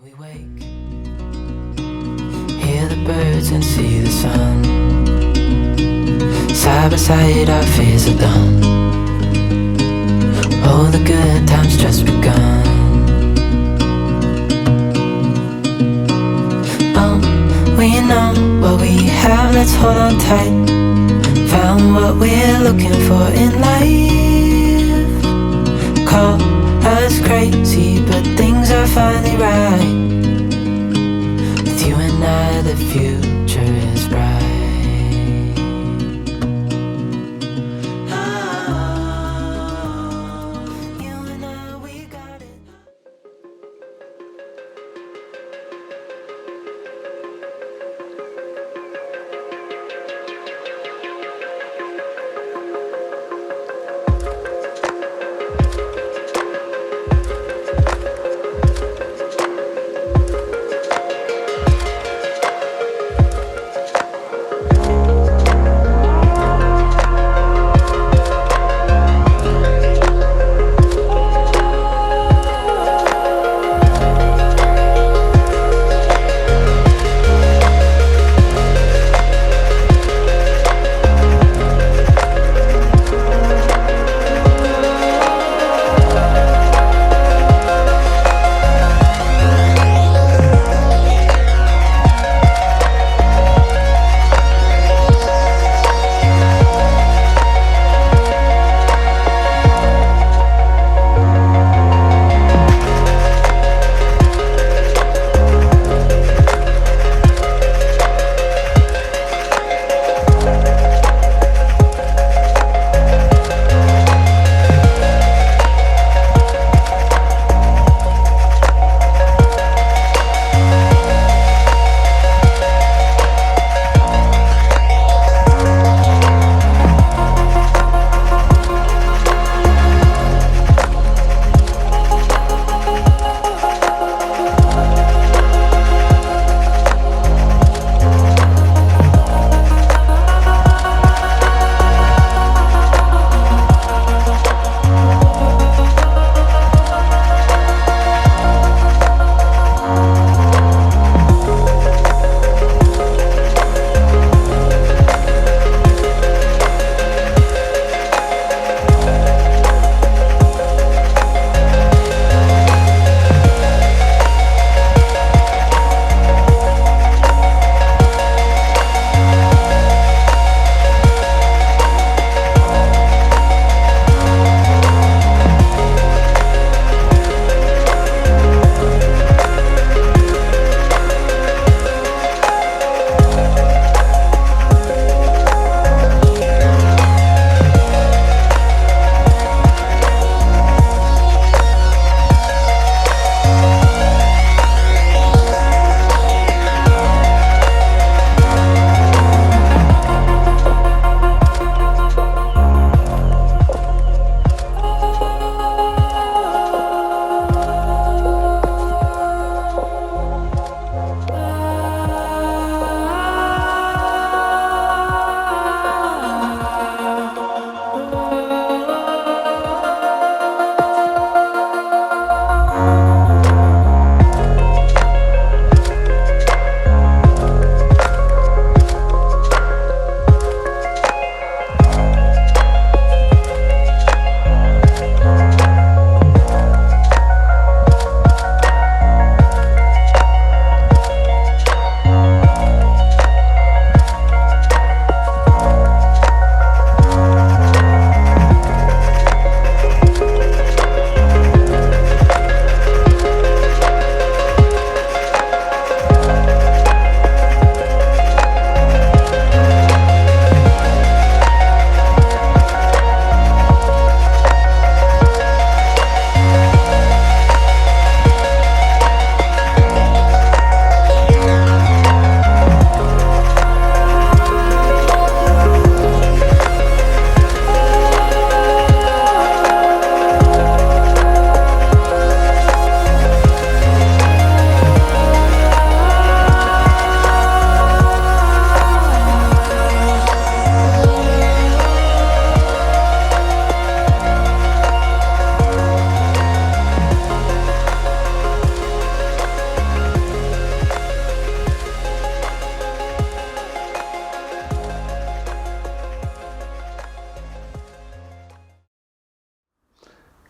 we wake, hear the birds and see the sun. Side by side our fears are done. All the good times just begun. We know what we have, let's hold on tight. Found what we're looking for in life. Call us crazy, but things are finally right. With you and I, the future is bright.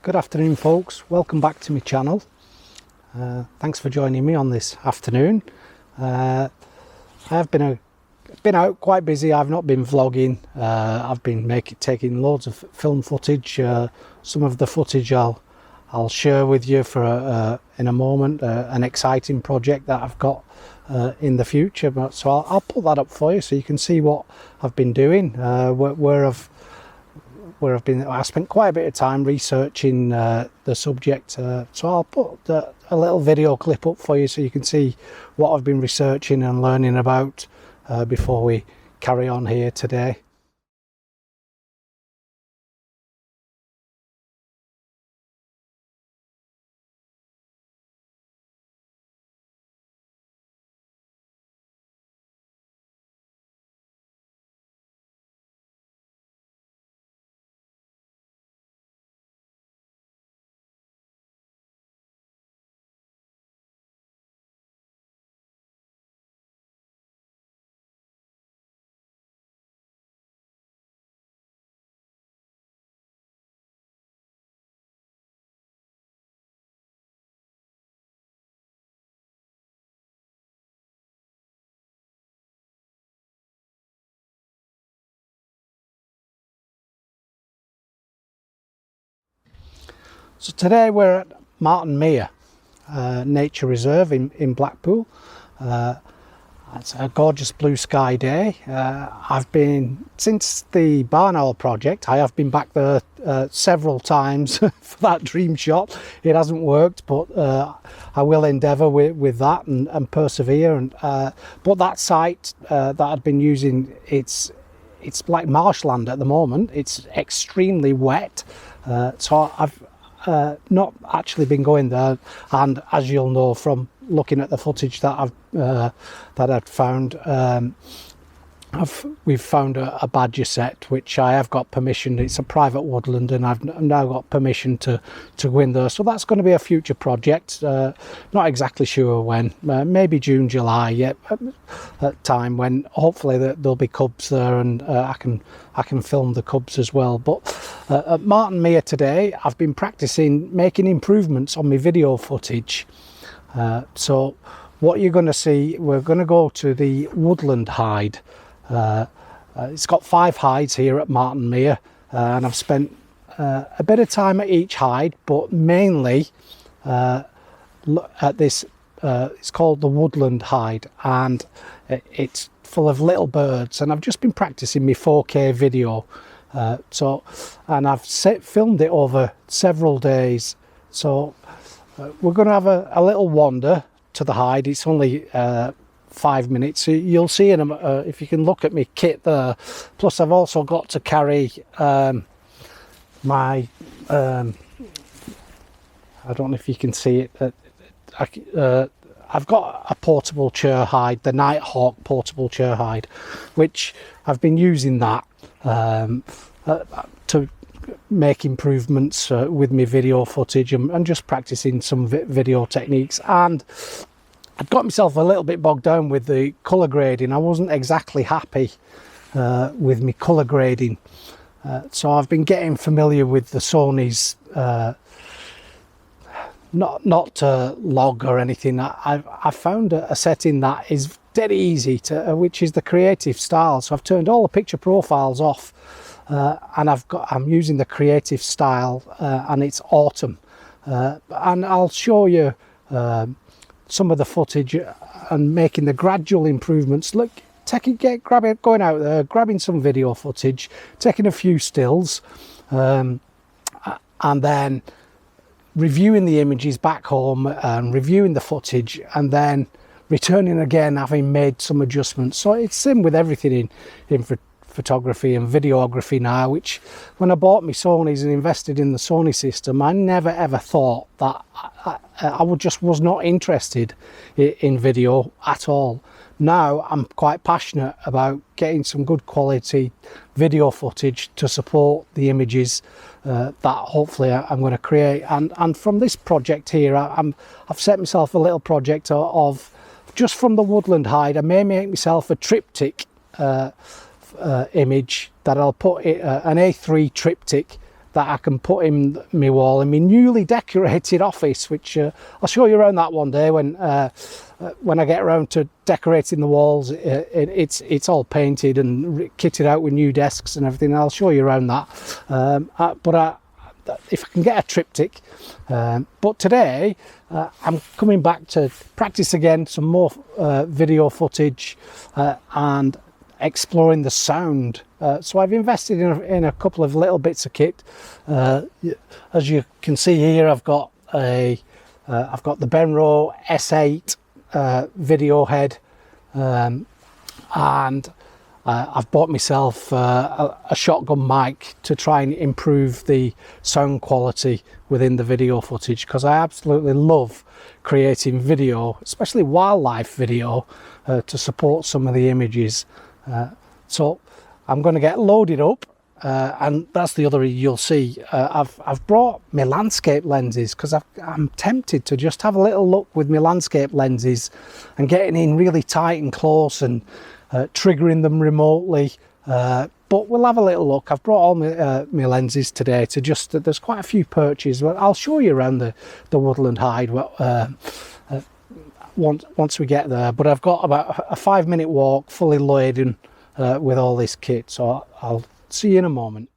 Good afternoon folks, welcome back to my channel. Thanks for joining me on this afternoon. I have been out quite busy. I've not been vlogging. I've been taking loads of film footage. Some of the footage I'll share with you for in a moment, an exciting project that I've got in the future. So I'll put that up for you so you can see what I've been doing, where I spent quite a bit of time researching the subject. So I'll put a little video clip up for you so you can see what I've been researching and learning about before we carry on here today. So today we're at Marton Mere Nature Reserve in Blackpool. It's a gorgeous blue sky day. I've been, since the barn owl project, I have been back there several times for that dream shot. It hasn't worked, but I will endeavour with that and persevere. But that site that I'd been using, it's like marshland at the moment. It's extremely wet, so I've not actually been going there, and as you'll know from looking at the footage that I've found, we've found a badger set which I have got permission. It's a private woodland and I've now got permission to go in there, so that's going to be a future project. Not exactly sure when, maybe June, July, at time when hopefully there'll be cubs there, and I can film the cubs as well. But at Marton Mere today I've been practicing making improvements on my video footage. So what you're going to see, we're going to go to the Woodland hide. It's got 5 hides here at Marton Mere, and I've spent a bit of time at each hide, but mainly at this, it's called the Woodland hide, and it's full of little birds, and I've just been practicing my 4K video. And I've filmed it over several days. So we're going to have a little wander to the hide. It's only 5 minutes. So you'll see in if you can look at my kit there. Plus I've also got to carry my I don't know if you can see it. I've got a portable chair hide, the Nitehawk portable chair hide, which I've been using that to make improvements with my video footage and just practicing some video techniques. And I've got myself a little bit bogged down with the colour grading. I wasn't exactly happy with my colour grading, so I've been getting familiar with the Sony's not log or anything. I found a setting that is dead easy to, which is the Creative Style. So I've turned all the picture profiles off, and I'm using the Creative Style, and it's autumn, and I'll show you some of the footage and making the gradual improvements. Look, going out there, grabbing some video footage, taking a few stills, and then reviewing the images back home and reviewing the footage, and then returning again having made some adjustments. So it's same with everything in photography and videography now, which when I bought my Sonys and invested in the Sony system, I never ever thought that I was not interested in video at all. Now I'm quite passionate about getting some good quality video footage to support the images that hopefully I'm going to create. And from this project here, I've set myself a little project of just from the Woodland hide. I may make myself a triptych image that I'll put an A3 triptych that I can put in my wall in my newly decorated office, which I'll show you around that one day when I get around to decorating the walls. It's all painted and kitted out with new desks and everything. I'll show you around that. But if I can get a triptych. But today I'm coming back to practice again some more video footage and exploring the sound. So I've invested in a couple of little bits of kit. As you can see here, I've got the Benro S8 video head, and I've bought myself a shotgun mic to try and improve the sound quality within the video footage, because I absolutely love creating video, especially wildlife video, to support some of the images. So I'm going to get loaded up, and that's the other you'll see. I've brought my landscape lenses because I'm tempted to just have a little look with my landscape lenses and getting in really tight and close and triggering them remotely, but we'll have a little look. I've brought all my lenses today to just, there's quite a few perches. Well, I'll show you around the Woodland hide once we get there, but I've got about a 5-minute walk fully laden with all this kit, so I'll see you in a moment.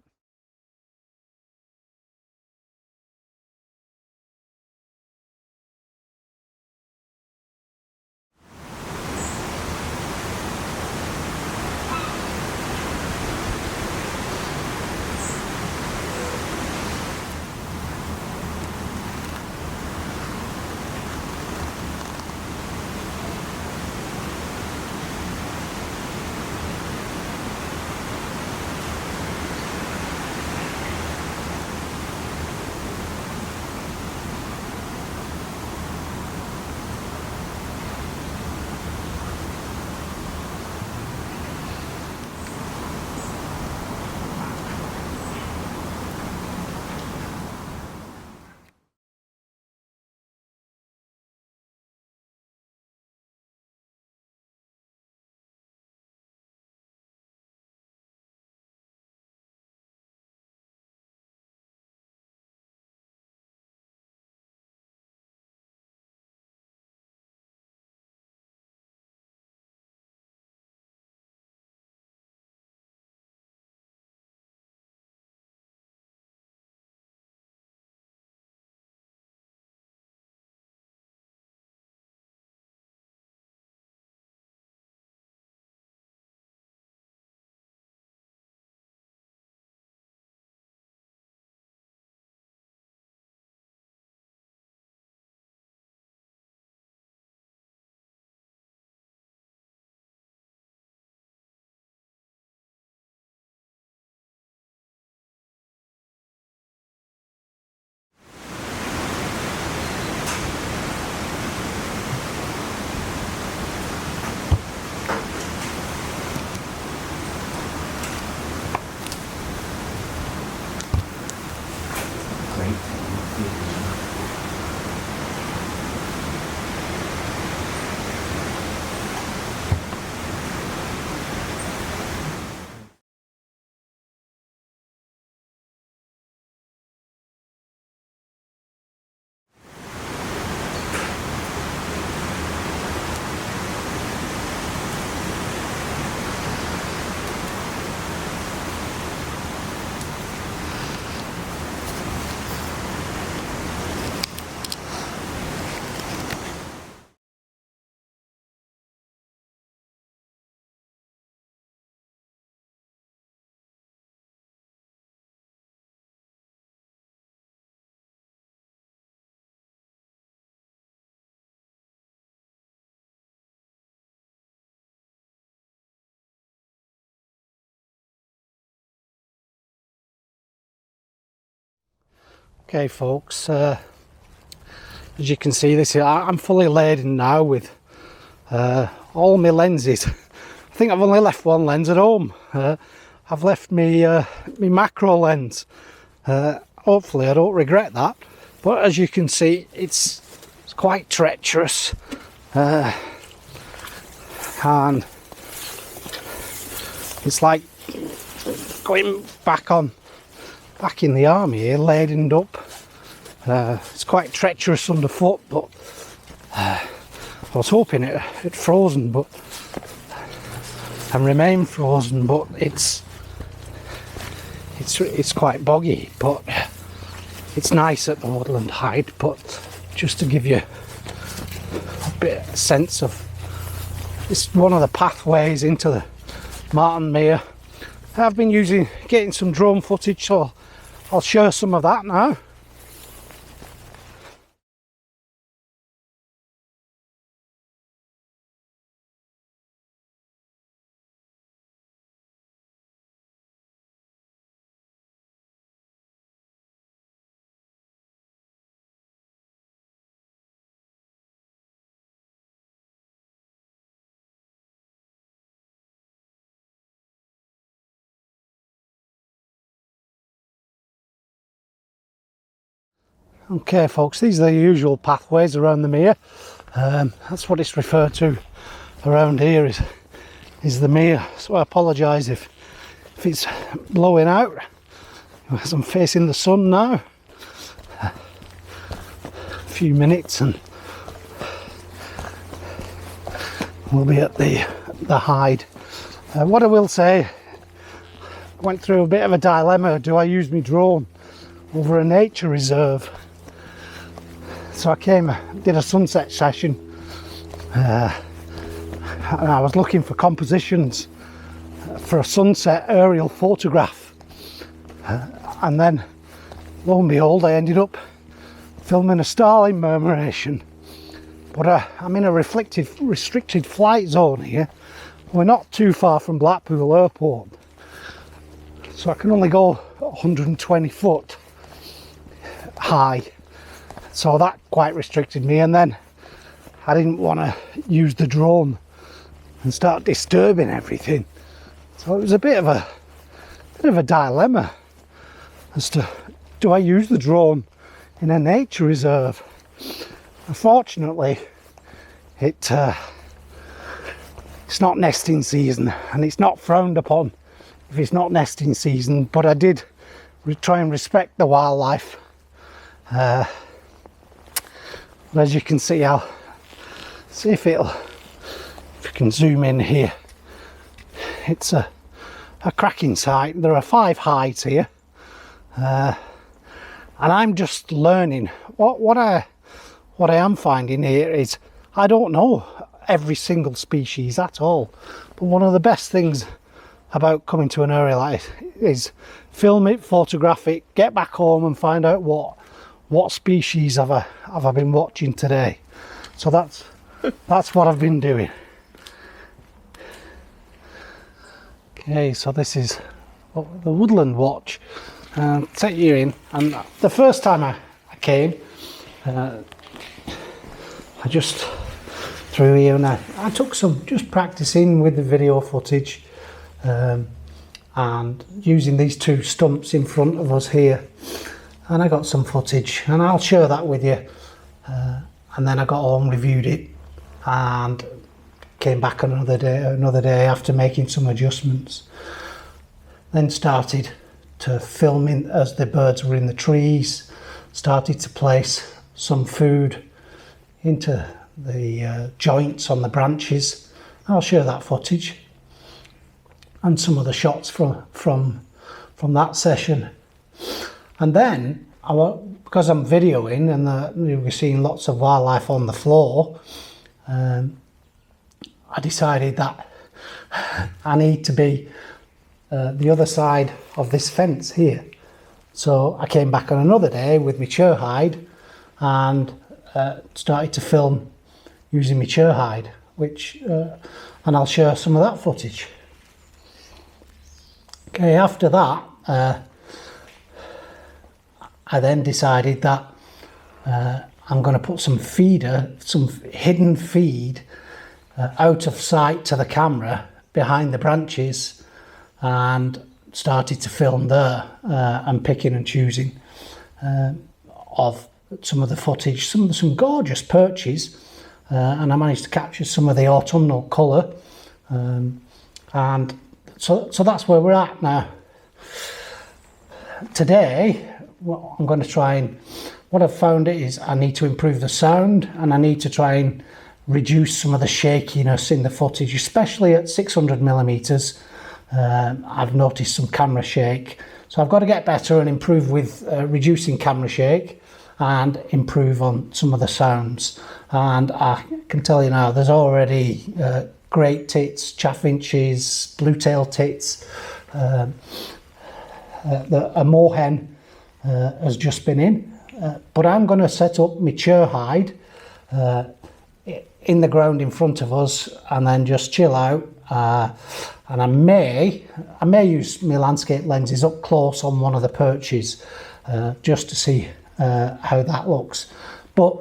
Okay folks, as you can see, I'm fully laden now with all my lenses. I think I've only left one lens at home. I've left me macro lens. Hopefully I don't regret that, but as you can see, it's quite treacherous, and it's like going back on back in the army here, ladened up. It's quite treacherous underfoot, but I was hoping it had frozen, but and remained frozen, but it's quite boggy, but it's nice at the Woodland hide. But just to give you a bit of sense of, it's one of the pathways into the Marton Mere. I've been getting some drone footage, so I'll share some of that now. Okay folks, these are the usual pathways around the mere. That's what it's referred to around here, is the mere. So I apologise if it's blowing out as I'm facing the sun now. A few minutes and we'll be at the hide. What I will say, went through a bit of a dilemma. Do I use my drone over a nature reserve? So I did a sunset session, and I was looking for compositions for a sunset aerial photograph, and then lo and behold I ended up filming a Starling Murmuration. But I'm in a restricted flight zone here. We're not too far from Blackpool Airport, so I can only go 120 foot high. So that quite restricted me, and then I didn't want to use the drone and start disturbing everything. So it was a bit of a dilemma as to, do I use the drone in a nature reserve? Unfortunately, it's not nesting season, and it's not frowned upon if it's not nesting season. But I did try and respect the wildlife. As you can see, I'll see if you can zoom in here. It's a cracking site. There are 5 hides here, and I'm just learning. What I am finding here is, I don't know every single species at all, but one of the best things about coming to an area like this is film it, photograph it, get back home and find out what species have I been watching today. So that's what I've been doing. Okay, so this is the Woodland watch. Take you in, and the first time I came, I just through here, and I took some, just practicing with the video footage, and using these 2 stumps in front of us here. And I got some footage, and I'll share that with you. And then I got home, reviewed it, and came back another day after making some adjustments. Then started to film in as the birds were in the trees. Started to place some food into the joints on the branches. I'll share that footage and some of the shots from that session. And then, because I'm videoing and we're seeing lots of wildlife on the floor, I decided that I need to be the other side of this fence here. So I came back on another day with my Chairhide and started to film using my Chairhide, and I'll share some of that footage. Okay, after that, I then decided that I'm going to put some hidden feed out of sight to the camera behind the branches, and started to film there and picking and choosing of some of the footage, some gorgeous perches, and I managed to capture some of the autumnal colour, and so that's where we're at now. today what I'm going to try and, what I've found is I need to improve the sound, and I need to try and reduce some of the shakiness in the footage, especially at 600mm. I've noticed some camera shake, so I've got to get better and improve with reducing camera shake and improve on some of the sounds. And I can tell you now, there's already great tits, chaffinches, blue-tail tits. A moorhen has just been in, but I'm going to set up my Chairhide in the ground in front of us, and then just chill out. And I may use my landscape lenses up close on one of the perches, just to see how that looks. But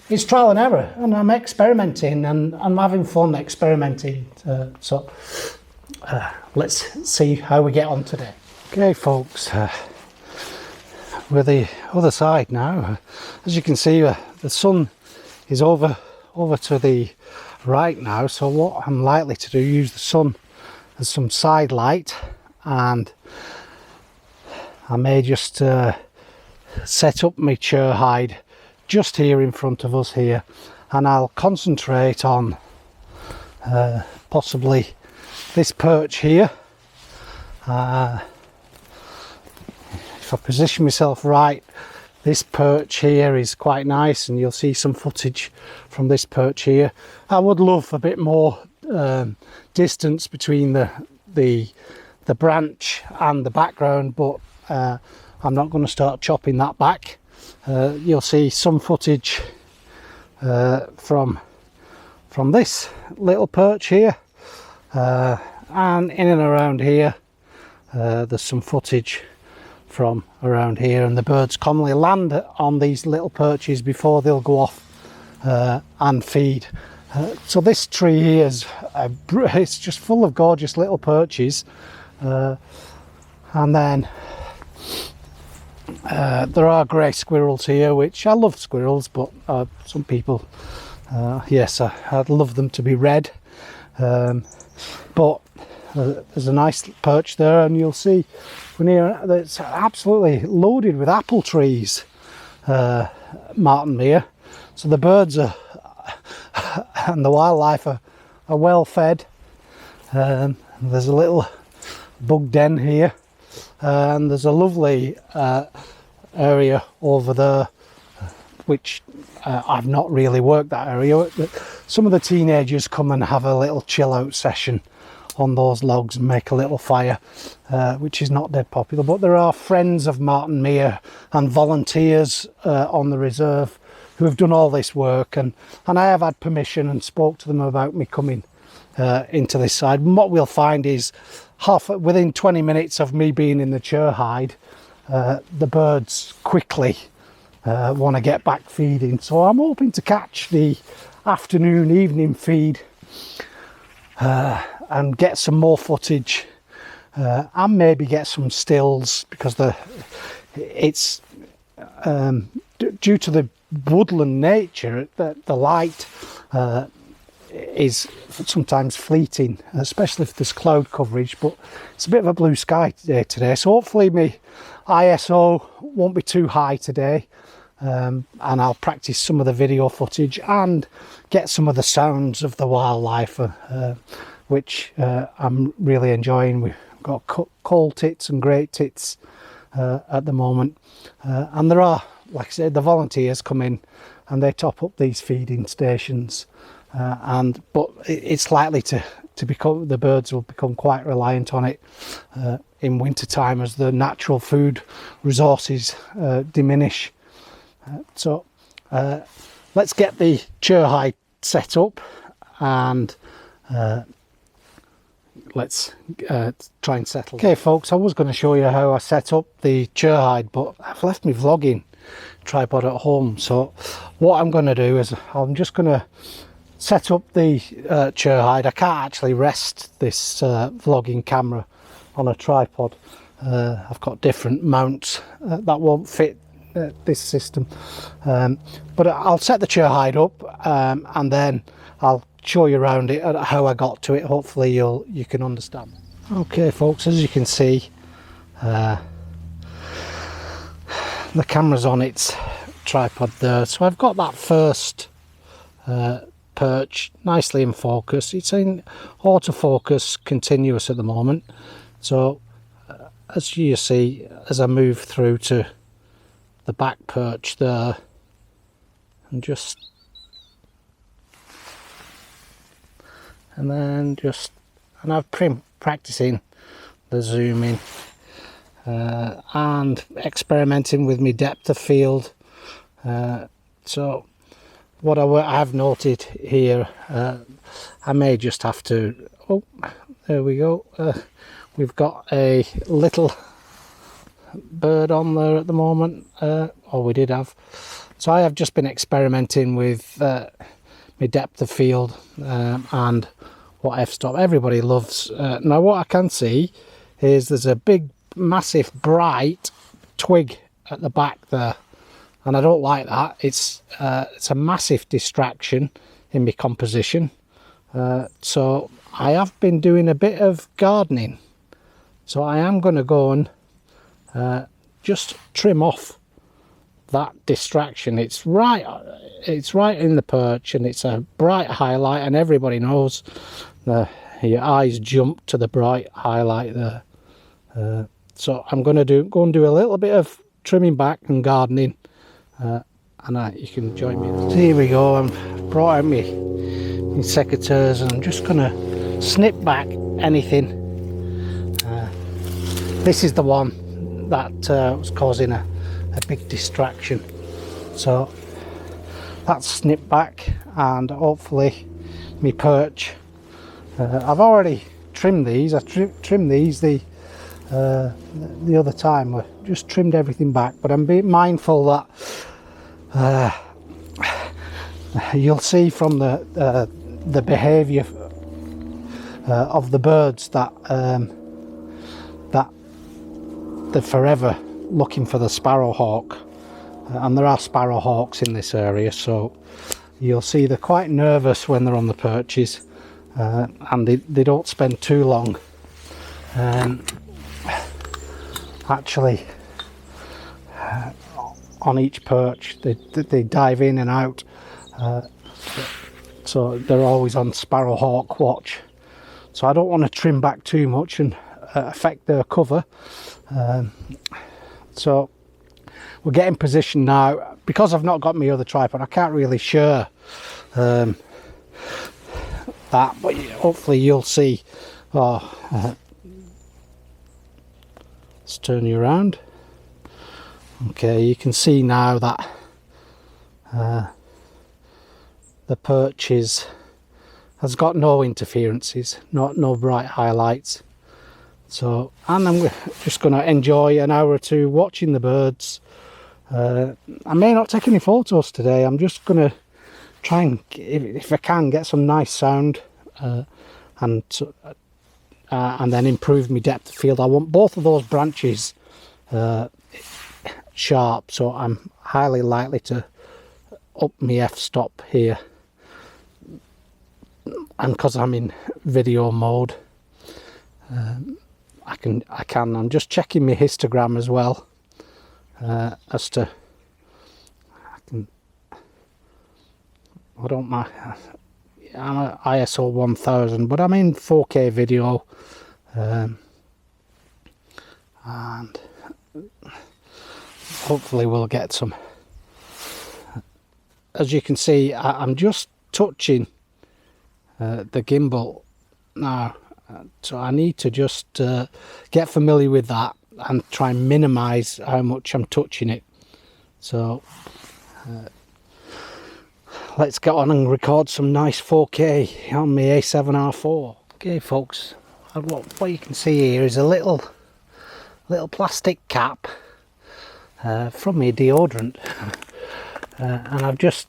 it's trial and error, and I'm experimenting, and I'm having fun experimenting. So let's see how we get on today. Okay, folks, we're the other side now. As you can see, the sun is over to the right now. So what I'm likely to do, use the sun as some side light, and I may just set up my Chairhide just here in front of us here, and I'll concentrate on possibly this perch here. If I position myself right, this perch here is quite nice, and you'll see some footage from this perch here. I would love a bit more distance between the branch and the background, but I'm not going to start chopping that back. You'll see some footage from this little perch here, and in and around here there's some footage from around here, and the birds commonly land on these little perches before they'll go off and feed. So this tree here is it's just full of gorgeous little perches, and then there are grey squirrels here, which I love squirrels, but some people, yes, I'd love them to be red. But there's a nice perch there, and you'll see when here it's absolutely loaded with apple trees, Marton Mere. So the birds are and the wildlife are well fed. There's a little bug den here, and there's a lovely area over there, which I've not really worked that area. Some of the teenagers come and have a little chill out session on those logs and make a little fire, which is not dead popular. But there are friends of Marton Mere and volunteers on the reserve who have done all this work, and I have had permission and spoke to them about me coming into this side. And what we'll find is within 20 minutes of me being in the Chairhide, the birds quickly want to get back feeding. So I'm hoping to catch the afternoon, evening feed and get some more footage, and maybe get some stills, because it's due to the woodland nature, the light is sometimes fleeting, especially if there's cloud coverage. But it's a bit of a blue sky today, so hopefully my ISO won't be too high today, and I'll practice some of the video footage and get some of the sounds of the wildlife, which I'm really enjoying. We've got coal tits and great tits at the moment, and there are, like I said, the volunteers come in and they top up these feeding stations, but it's likely to become, the birds will become quite reliant on it in winter time as the natural food resources diminish. So let's get the Chairhide set up, and let's try and settle. Okay folks, I was going to show you how I set up the Chairhide, but I've left my vlogging tripod at home. So what I'm going to do is I'm just going to set up the Chairhide. I can't actually rest this vlogging camera on a tripod. I've got different mounts that won't fit this system, but I'll set the Chairhide up, and then I'll show you around it, how I got to it. Hopefully you can understand. Okay folks, as you can see, the camera's on its tripod there, so I've got that first perch nicely in focus. It's in autofocus continuous at the moment, so as you see, as I move through to the back perch there, and I've been practicing the zooming and experimenting with my depth of field. So what I have noted here, I may just have to, oh, there we go, we've got a little bird on there at the moment, or we did have. So I have just been experimenting with my depth of field and what f-stop. Everybody loves. Now what I can see is there's a big, massive, bright twig at the back there, and I don't like that. It's a massive distraction in my composition. So I have been doing a bit of gardening. So I am going to go and just trim off that distraction. It's right in the perch, and it's a bright highlight, and everybody knows your eyes jump to the bright highlight there. So I'm going to go and do a little bit of trimming back and gardening, and you can join me. So here we go. I've brought out my secateurs, and I'm just going to snip back anything. This is the one that was causing a big distraction, so that's snipped back, and hopefully my perch, I've already trimmed these. I trimmed these the other time. I just trimmed everything back, but I'm being mindful that you'll see from the behavior of the birds that they're forever looking for the sparrowhawk, and there are sparrowhawks in this area, so you'll see they're quite nervous when they're on the perches, and they don't spend too long actually on each perch. They dive in and out, so they're always on sparrowhawk watch. So I don't want to trim back too much and affect their cover. So we're getting positioned now. Because I've not got my other tripod, I can't really share that, but hopefully you'll see. Let's turn you around. Okay, you can see now that the perch has got no interferences, no bright highlights. So, and I'm just going to enjoy an hour or two watching the birds. I may not take any photos today. I'm just going to try and, if I can, get some nice sound, and then improve my depth of field. I want both of those branches sharp, so I'm highly likely to up my f-stop here, and because I'm in video mode, I'm just checking my histogram as well, as to I don't know, I'm at ISO 1000, but I'm in 4K video, and hopefully we'll get some. As you can see, I'm just touching the gimbal now, so I need to just get familiar with that and try and minimize how much I'm touching it. So let's get on and record some nice 4K on my A7R4. Okay folks, what you can see here is a little plastic cap from my deodorant, and I've just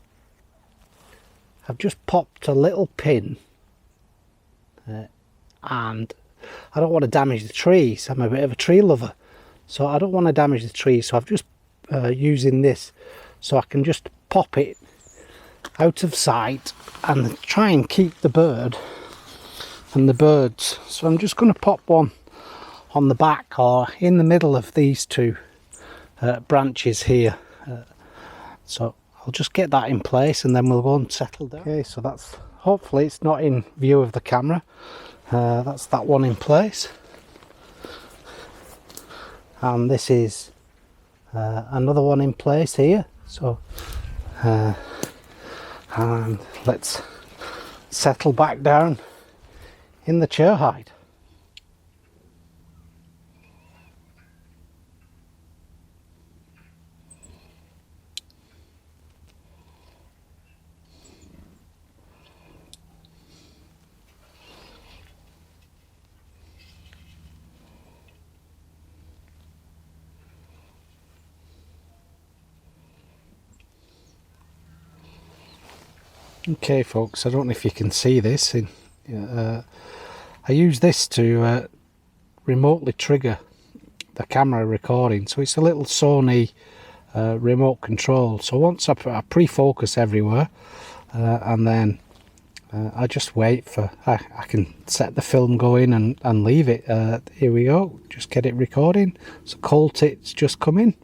popped a little pin, and I don't want to damage the trees. I'm a bit of a tree lover, so I don't want to damage the trees, so I've just using this so I can just pop it out of sight and try and keep the bird and the birds. So I'm just going to pop one on the back or in the middle of these two branches here, so I'll just get that in place and then we'll go and settle down. Okay, so that's, hopefully it's not in view of the camera. That's that one in place, and this is another one in place here. So and let's settle back down in the Chairhide. Okay folks, I don't know if you can see this. I use this to remotely trigger the camera recording. So it's a little Sony remote control. So once I pre-focus everywhere, and then I just wait for, I can set the film going and leave it. Here we go, just get it recording. So cold tits just come in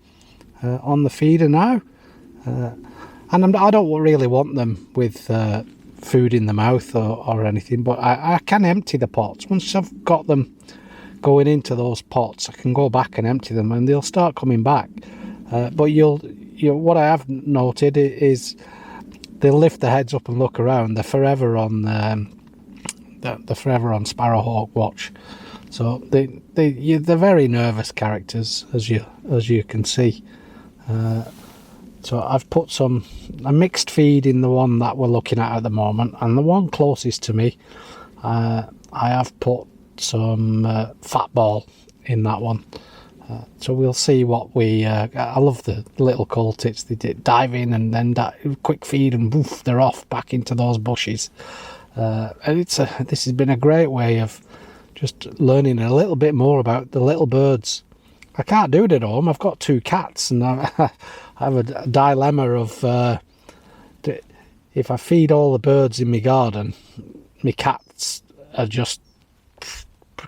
on the feeder now. And I don't really want them with food in the mouth or anything, but I can empty the pots. Once I've got them going into those pots, I can go back and empty them and they'll start coming back. But what I have noted is they'll lift their heads up and look around. They're forever on Sparrowhawk watch. So they're very nervous characters, as you can see. So I've put a mixed feed in the one that we're looking at the moment, and the one closest to me, I have put some fat ball in that one. So we'll see what we. I love the little cold tits. They dive in and then quick feed and woof, they're off back into those bushes. And this has been a great way of just learning a little bit more about the little birds. I can't do it at home. I've got 2 cats, and I have a dilemma of if I feed all the birds in my garden, my cats are just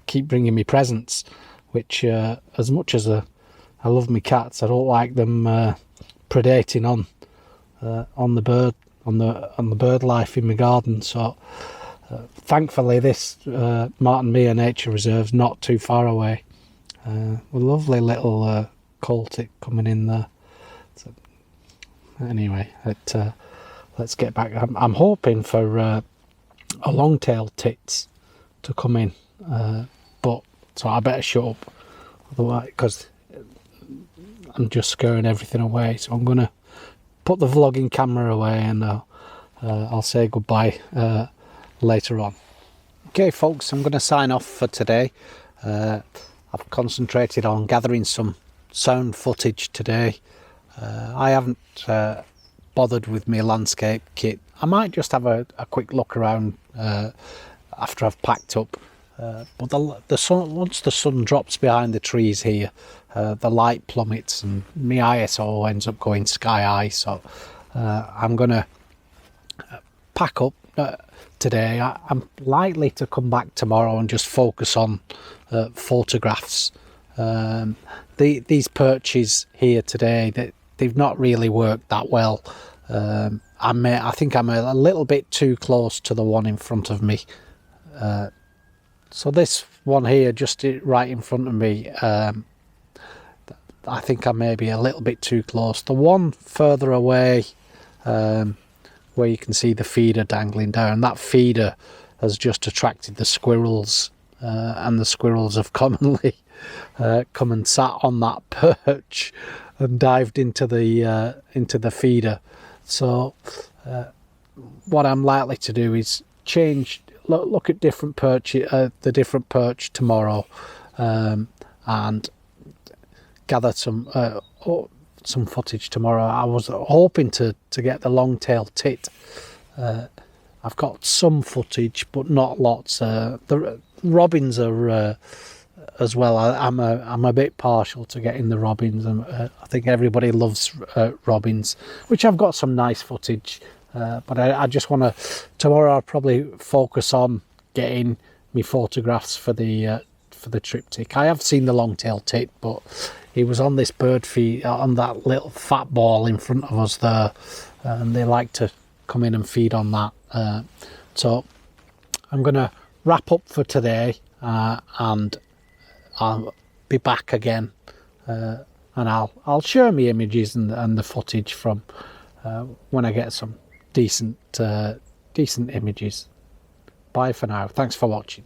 keep bringing me presents, which as much as I love my cats, I don't like them predating on the bird life in my garden. So thankfully this Marton Mere Nature Reserve is not too far away. A lovely little coal tit coming in there. So, anyway, let's get back. I'm hoping for a long-tailed tits to come in, but so I better shut up, otherwise, because I'm just scaring everything away. So I'm gonna put the vlogging camera away, and I'll say goodbye later on. Okay, folks, I'm gonna sign off for today. I've concentrated on gathering some sound footage today. I haven't bothered with my landscape kit. I might just have a quick look around after I've packed up. But the sun, once the sun drops behind the trees here, the light plummets and my ISO ends up going sky high. So I'm gonna pack up today. I'm likely to come back tomorrow and just focus on photographs. These perches here today, they've not really worked that well. I think I'm a little bit too close to the one in front of me. So this one here, just right in front of me, I think I may be a little bit too close. The one further away, where you can see the feeder dangling down, that feeder has just attracted the squirrels, and the squirrels have commonly come and sat on that perch and dived into the feeder. So what I'm likely to do is look at different perch, the different perch tomorrow, and gather some footage tomorrow. I was hoping to get the long-tailed tit. I've got some footage, but not lots. The robins are as well. I'm a bit partial to getting the robins, and I think everybody loves robins, which I've got some nice footage. But I just want to, tomorrow I'll probably focus on getting me photographs for the triptych. I have seen the long-tailed tit, but he was on this bird feed, on that little fat ball in front of us there, and they like to come in and feed on that. So I'm going to wrap up for today, and I'll be back again, and I'll share my images and the footage from when I get some decent images. Bye for now. Thanks for watching.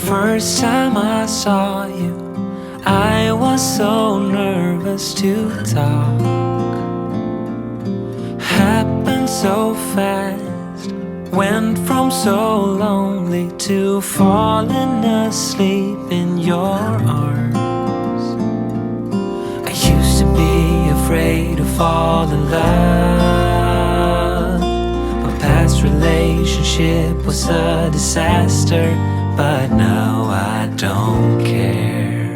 first time I saw you, I was so nervous to talk. Happened so fast, went from so lonely to falling asleep in your arms. I used to be afraid to fall in love. My past relationship was a disaster, but now I don't care.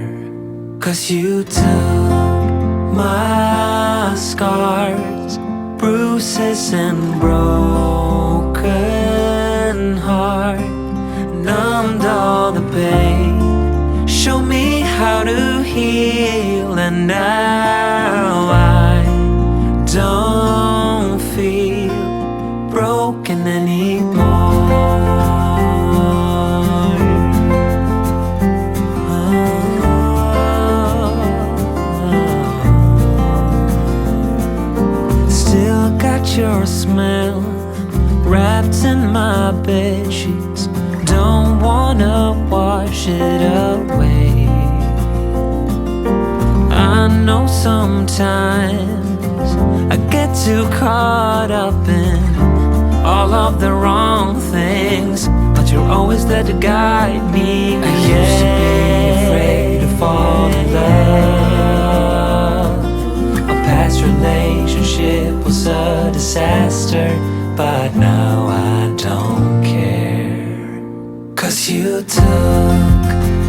'Cause you took my scars, bruises and broken heart, numbed all the pain heal, and now I don't feel broken anymore. Still got your smell wrapped in my bedsheets. Don't wanna wash it away. I know sometimes I get too caught up in all of the wrong things, but you're always there to guide me. I used to be afraid to fall in love. A past relationship was a disaster, but now I don't care. 'Cause you took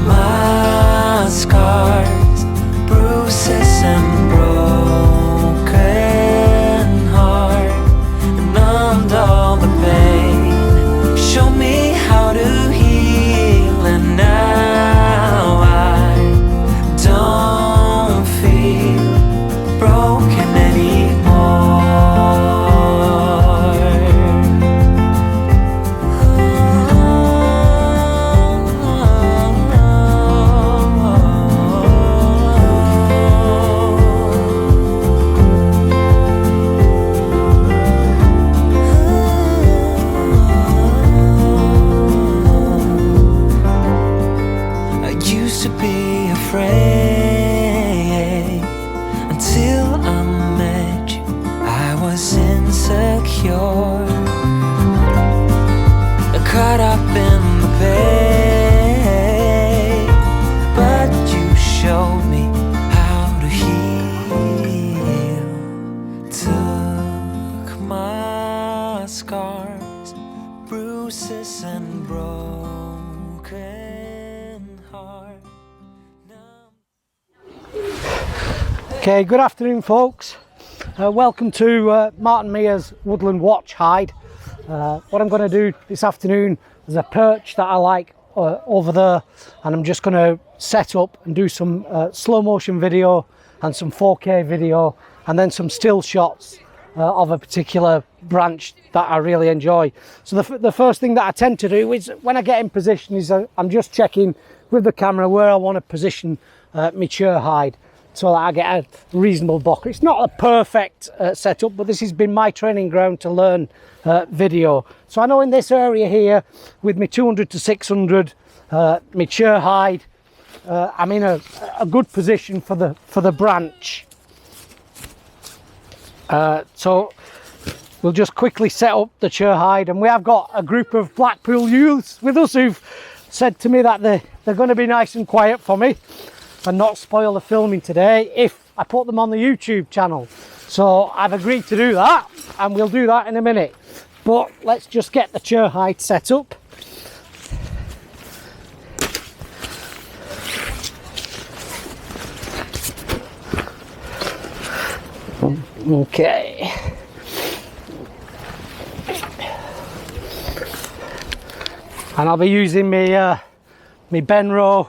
my scars, bruises and broken heart, and numbed all the pain. Show me how to heal, and now I don't feel broken anymore. Until I met you, I was insecure, caught up in the pain, but you showed me how to heal. Took my scars, bruises and broken heart. Okay, good afternoon folks. Welcome to Marton Mere's Woodland watch hide. What I'm going to do this afternoon is a perch that I like over there, and I'm just going to set up and do some slow motion video and some 4K video, and then some still shots of a particular branch that I really enjoy. So the first thing that I tend to do is, when I get in position, is I'm just checking with the camera where I want to position my Chairhide, so that I get a reasonable bokeh. It's not a perfect setup, but this has been my training ground to learn video. So I know in this area here, with my 200 to 600, my Chairhide, I'm in a good position for the branch. So we'll just quickly set up the Chairhide, and we have got a group of Blackpool youths with us who've said to me that they're going to be nice and quiet for me and not spoil the filming today if I put them on the YouTube channel. So I've agreed to do that, and we'll do that in a minute. But let's just get the Chairhide set up. Okay. And I'll be using my Benro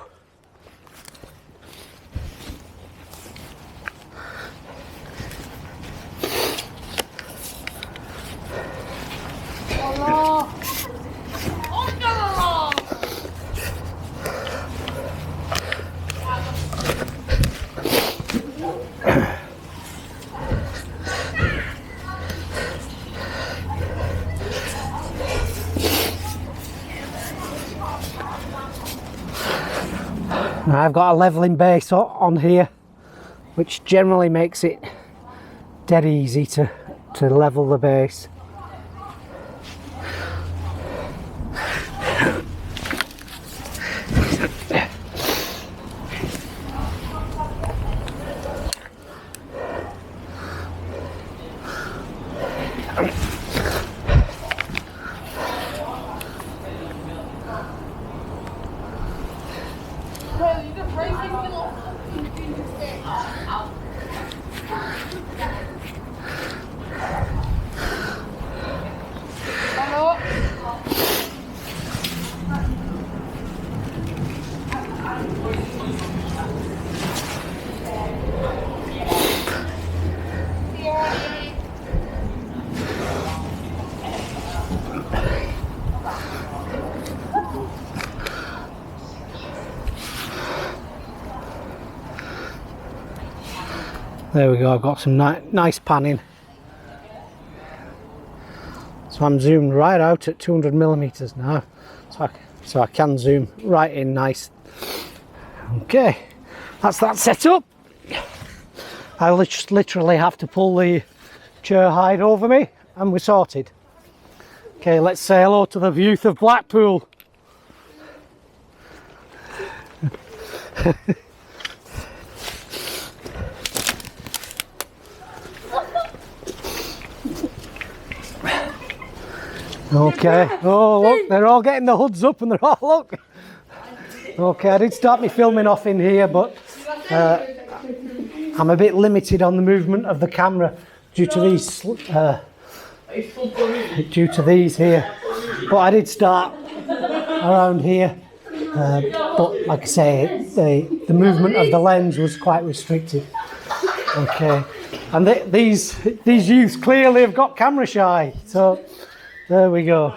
I've got a leveling base on here, which generally makes it dead easy to level the base. There we go, I've got some nice panning. So I'm zoomed right out at 200mm now, so I can zoom right in nice. Okay, that's that set up. I'll just literally have to pull the Chairhide over me and we're sorted. Okay, let's say hello to the youth of Blackpool. Okay, oh look, they're all getting the hoods up and they're all, look. Okay, I did start me filming off in here, but I'm a bit limited on the movement of the camera due to these here. But I did start around here, but like I say, the movement of the lens was quite restricted. Okay, and these youths clearly have got camera shy, so there we go.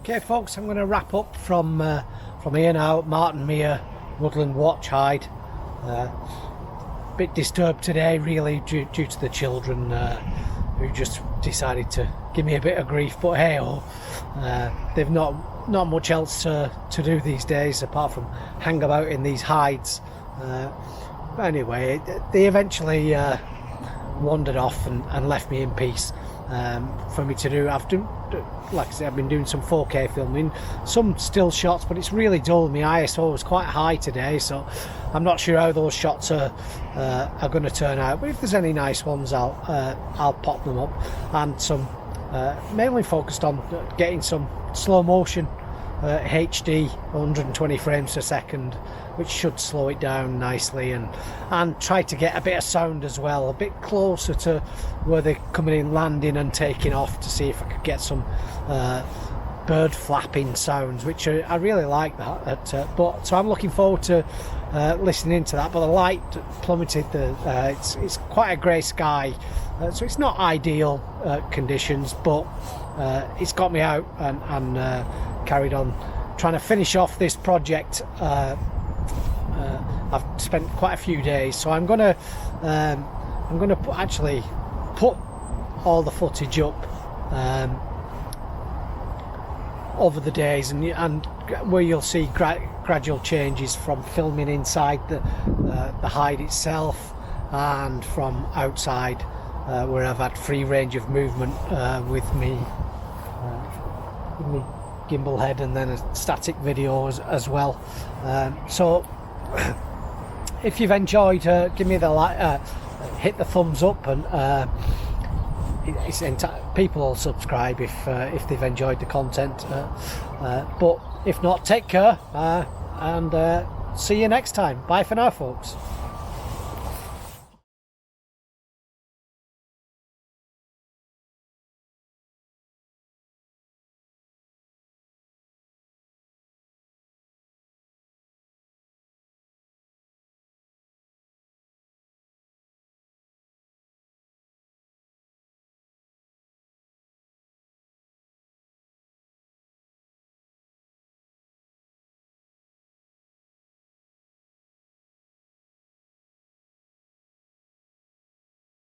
Okay folks, I'm going to wrap up from here now at Marton Mere Woodland Watchhide. Bit disturbed today really due to the children who just decided to give me a bit of grief, but hey oh, they've not much else to do these days apart from hang about in these hides. Anyway, they eventually wandered off and left me in peace for me to do. Like I said, I've been doing some 4K filming, some still shots, but it's really dull. My ISO was quite high today, so I'm not sure how those shots are going to turn out. But if there's any nice ones, I'll pop them up, and some mainly focused on getting some slow motion HD 120 frames per second, which should slow it down nicely, and try to get a bit of sound as well, a bit closer to where they're coming in, landing and taking off, to see if I could get some bird flapping sounds, which I really like that. So I'm looking forward to listening to that. But the light plummeted. It's quite a grey sky, so it's not ideal conditions, but it's got me out and carried on trying to finish off this project. I've spent quite a few days, so I'm gonna actually put all the footage up over the days, and where you'll see gradual changes from filming inside the hide itself and from outside, where I've had free range of movement with me gimbal head, and then a static video as well. So if you've enjoyed, give me the like, hit the thumbs up, and people will subscribe if they've enjoyed the content, but if not, take care, and see you next time. Bye for now folks.